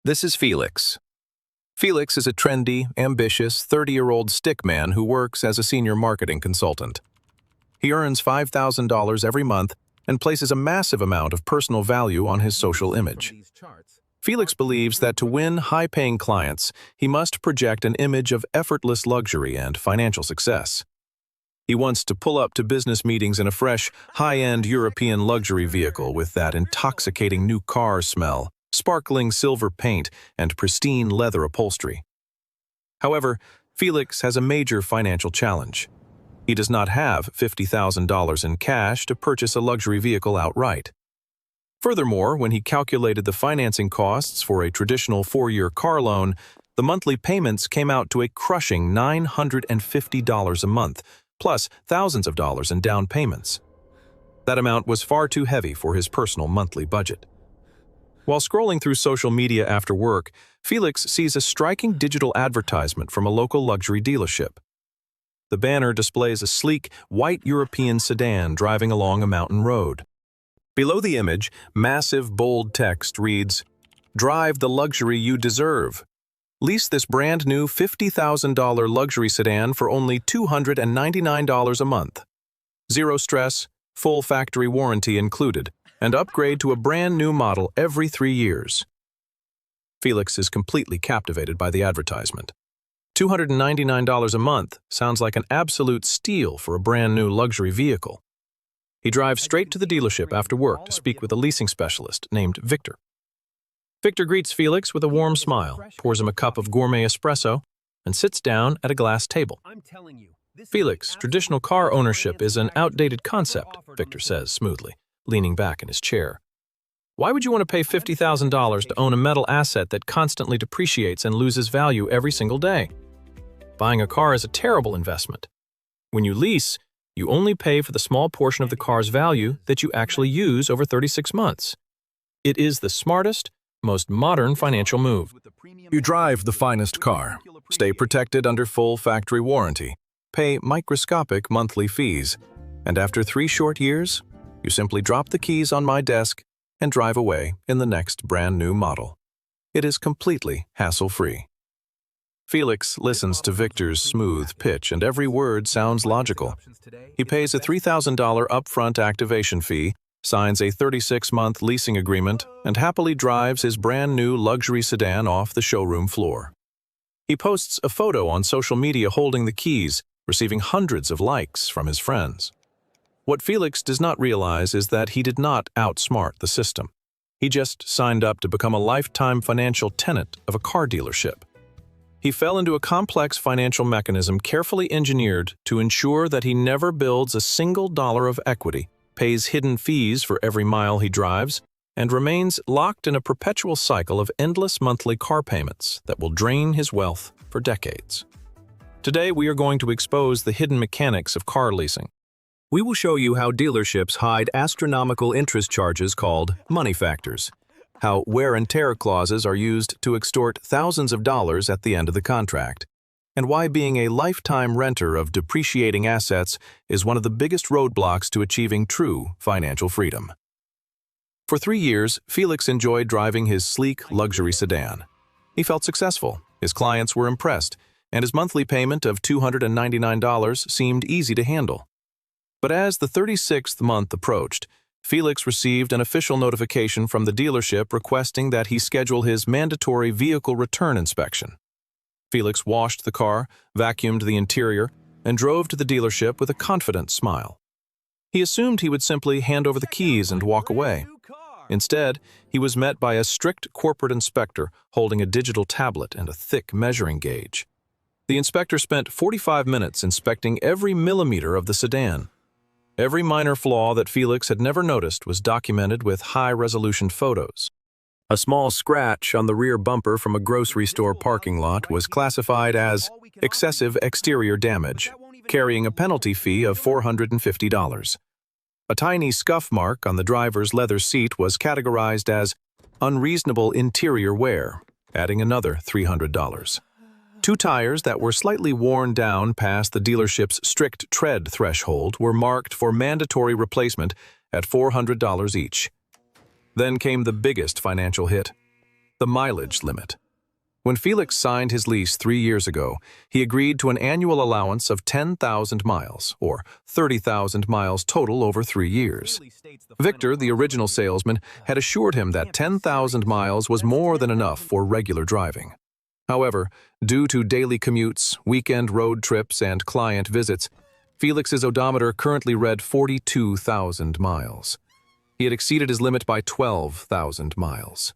This is Felix. Felix is a trendy, ambitious, 30-year-old stickman who works as a senior marketing consultant. He earns $5,000 every month and places a massive amount of personal value on his social image. Felix believes that to win high-paying clients, he must project an image of effortless luxury and financial success. He wants to pull up to business meetings in a fresh, high-end European luxury vehicle with that intoxicating new car smell, sparkling silver paint, and pristine leather upholstery. However, Felix has a major financial challenge. He does not have $50,000 in cash to purchase a luxury vehicle outright. Furthermore, when he calculated the financing costs for a traditional 4-year car loan, the monthly payments came out to a crushing $950 a month, plus thousands of dollars in down payments. That amount was far too heavy for his personal monthly budget. While scrolling through social media after work, Felix sees a striking digital advertisement from a local luxury dealership. The banner displays a sleek, white European sedan driving along a mountain road. Below the image, massive, bold text reads, "Drive the luxury you deserve. Lease this brand-new $50,000 luxury sedan for only $299 a month. Zero stress, full factory warranty included, and upgrade to a brand-new model every 3 years." Felix is completely captivated by the advertisement. $299 a month sounds like an absolute steal for a brand-new luxury vehicle. He drives straight to the dealership after work to speak with a leasing specialist named Victor. Victor greets Felix with a warm smile, pours him a cup of gourmet espresso, and sits down at a glass table. "Felix, traditional car ownership is an outdated concept," Victor says smoothly, leaning back in his chair. "Why would you want to pay $50,000 to own a metal asset that constantly depreciates and loses value every single day? Buying a car is a terrible investment. When you lease, you only pay for the small portion of the car's value that you actually use over 36 months. It is the smartest, most modern financial move. You drive the finest car, stay protected under full factory warranty, pay microscopic monthly fees, and after 3 short years, you simply drop the keys on my desk and drive away in the next brand new model. It is completely hassle-free." Felix listens to Victor's smooth pitch, and every word sounds logical. He pays a $3,000 upfront activation fee, signs a 36-month leasing agreement, and happily drives his brand-new luxury sedan off the showroom floor. He posts a photo on social media holding the keys, receiving hundreds of likes from his friends. What Felix does not realize is that he did not outsmart the system. He just signed up to become a lifetime financial tenant of a car dealership. He fell into a complex financial mechanism carefully engineered to ensure that he never builds a single dollar of equity, pays hidden fees for every mile he drives, and remains locked in a perpetual cycle of endless monthly car payments that will drain his wealth for decades. Today, we are going to expose the hidden mechanics of car leasing. We will show you how dealerships hide astronomical interest charges called money factors, how wear and tear clauses are used to extort thousands of dollars at the end of the contract, and why being a lifetime renter of depreciating assets is one of the biggest roadblocks to achieving true financial freedom. For 3 years, Felix enjoyed driving his sleek luxury sedan. He felt successful, his clients were impressed, and his monthly payment of $299 seemed easy to handle. But as the 36th month approached, Felix received an official notification from the dealership requesting that he schedule his mandatory vehicle return inspection. Felix washed the car, vacuumed the interior, and drove to the dealership with a confident smile. He assumed he would simply hand over the keys and walk away. Instead, he was met by a strict corporate inspector holding a digital tablet and a thick measuring gauge. The inspector spent 45 minutes inspecting every millimeter of the sedan. Every minor flaw that Felix had never noticed was documented with high-resolution photos. A small scratch on the rear bumper from a grocery store parking lot was classified as excessive exterior damage, carrying a penalty fee of $450. A tiny scuff mark on the driver's leather seat was categorized as unreasonable interior wear, adding another $300. 2 tires that were slightly worn down past the dealership's strict tread threshold were marked for mandatory replacement at $400 each. Then came the biggest financial hit. The mileage limit. When Felix signed his lease 3 years ago, he agreed to an annual allowance of 10,000 miles, or 30,000 miles total over 3 years. Victor, the original salesman, had assured him that 10,000 miles was more than enough for regular driving. However, due to daily commutes, weekend road trips, and client visits, Felix's odometer currently read 42,000 miles. He had exceeded his limit by 12,000 miles.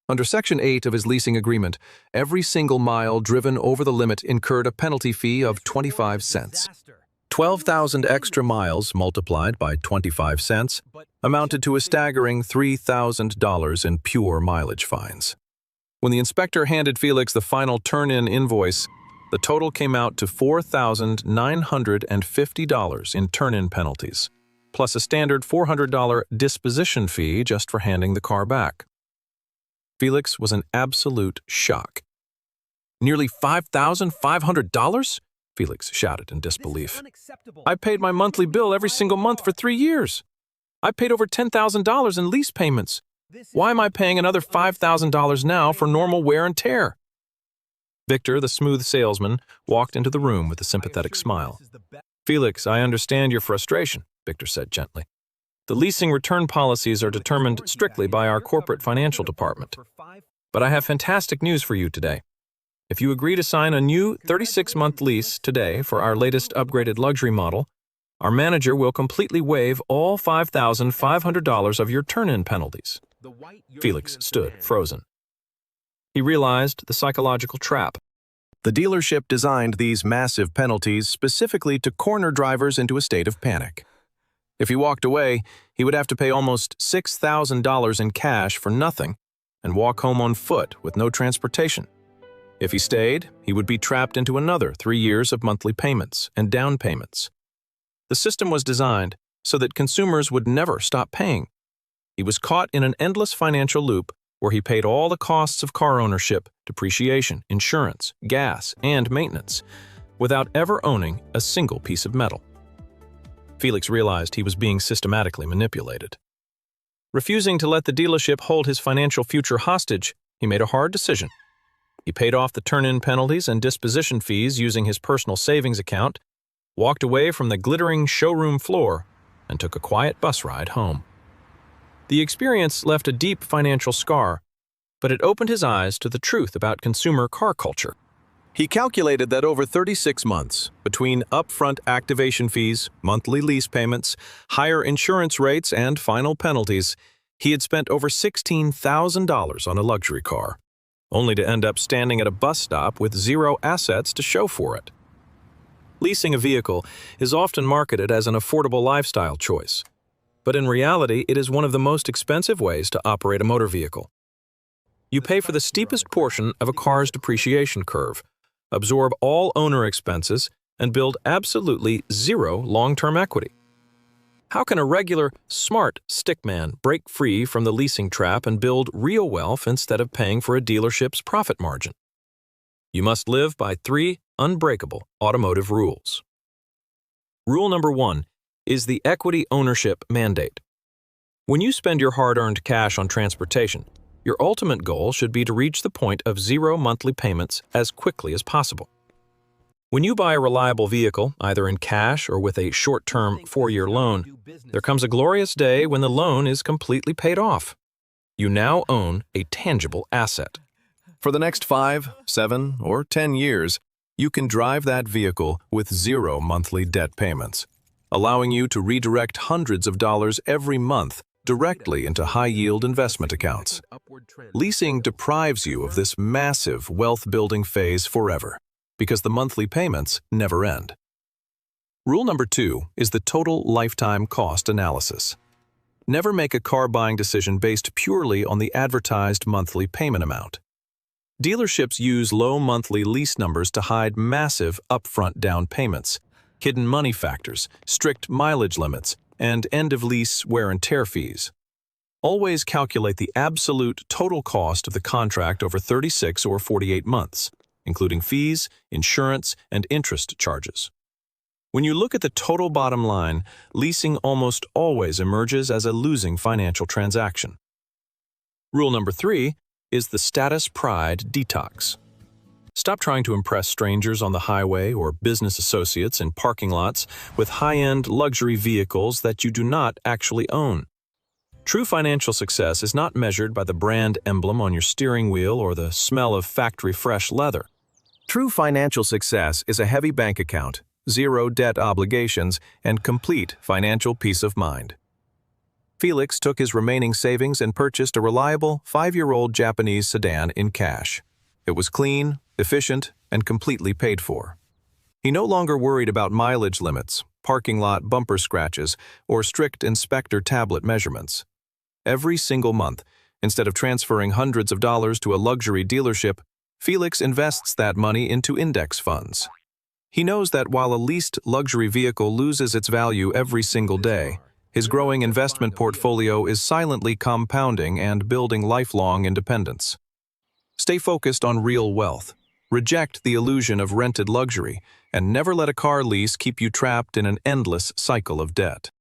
Under Section 8 of his leasing agreement, every single mile driven over the limit incurred a penalty fee of 25 cents. 12,000 extra miles multiplied by 25 cents amounted to a staggering $3,000 in pure mileage fines. When the inspector handed Felix the final turn-in invoice, the total came out to $4,950 in turn-in penalties, plus a standard $400 disposition fee just for handing the car back. Felix was in absolute shock. "Nearly $5,500? Felix shouted in disbelief. "I paid my monthly bill every single month for 3 years. I paid over $10,000 in lease payments. Why am I paying another $5,000 now for normal wear and tear?" Victor, the smooth salesman, walked into the room with a sympathetic smile. "Felix, I understand your frustration," Victor said gently. "The leasing return policies are determined strictly by our corporate financial department. But I have fantastic news for you today. If you agree to sign a new 36-month lease today for our latest upgraded luxury model, our manager will completely waive all $5,500 of your turn-in penalties." Felix stood frozen. He realized the psychological trap. The dealership designed these massive penalties specifically to corner drivers into a state of panic. If he walked away, he would have to pay almost $6,000 in cash for nothing and walk home on foot with no transportation. If he stayed, he would be trapped into another 3 years of monthly payments and down payments. The system was designed so that consumers would never stop paying. He was caught in an endless financial loop where he paid all the costs of car ownership, depreciation, insurance, gas, and maintenance, without ever owning a single piece of metal. Felix realized he was being systematically manipulated. Refusing to let the dealership hold his financial future hostage, he made a hard decision. He paid off the turn-in penalties and disposition fees using his personal savings account, walked away from the glittering showroom floor, and took a quiet bus ride home. The experience left a deep financial scar, but it opened his eyes to the truth about consumer car culture. He calculated that over 36 months, between upfront activation fees, monthly lease payments, higher insurance rates, and final penalties, he had spent over $16,000 on a luxury car, only to end up standing at a bus stop with zero assets to show for it. Leasing a vehicle is often marketed as an affordable lifestyle choice, but in reality, it is one of the most expensive ways to operate a motor vehicle. You pay for the steepest portion of a car's depreciation curve, absorb all owner expenses, and build absolutely zero long-term equity. How can a regular, smart stickman break free from the leasing trap and build real wealth instead of paying for a dealership's profit margin? You must live by 3 unbreakable automotive rules. Rule number 1 is the equity ownership mandate. When you spend your hard-earned cash on transportation, your ultimate goal should be to reach the point of zero monthly payments as quickly as possible. When you buy a reliable vehicle, either in cash or with a short-term 4-year loan, there comes a glorious day when the loan is completely paid off. You now own a tangible asset. For the next 5, 7, or 10 years, you can drive that vehicle with zero monthly debt payments, allowing you to redirect hundreds of dollars every month directly into high-yield investment accounts. Leasing deprives you of this massive wealth-building phase forever, because the monthly payments never end. Rule number 2 is the total lifetime cost analysis. Never make a car buying decision based purely on the advertised monthly payment amount. Dealerships use low monthly lease numbers to hide massive upfront down payments, hidden money factors, strict mileage limits, and end-of-lease wear and tear fees. Always calculate the absolute total cost of the contract over 36 or 48 months, including fees, insurance, and interest charges. When you look at the total bottom line, leasing almost always emerges as a losing financial transaction. Rule number 3 is the status pride detox. Stop trying to impress strangers on the highway or business associates in parking lots with high-end luxury vehicles that you do not actually own. True financial success is not measured by the brand emblem on your steering wheel or the smell of factory-fresh leather. True financial success is a heavy bank account, zero debt obligations, and complete financial peace of mind. Felix took his remaining savings and purchased a reliable 5-year-old Japanese sedan in cash. It was clean, efficient, and completely paid for. He no longer worried about mileage limits, parking lot bumper scratches, or strict inspector tablet measurements. Every single month, instead of transferring hundreds of dollars to a luxury dealership, Felix invests that money into index funds. He knows that while a leased luxury vehicle loses its value every single day, his growing investment portfolio is silently compounding and building lifelong independence. Stay focused on real wealth. Reject the illusion of rented luxury, and never let a car lease keep you trapped in an endless cycle of debt.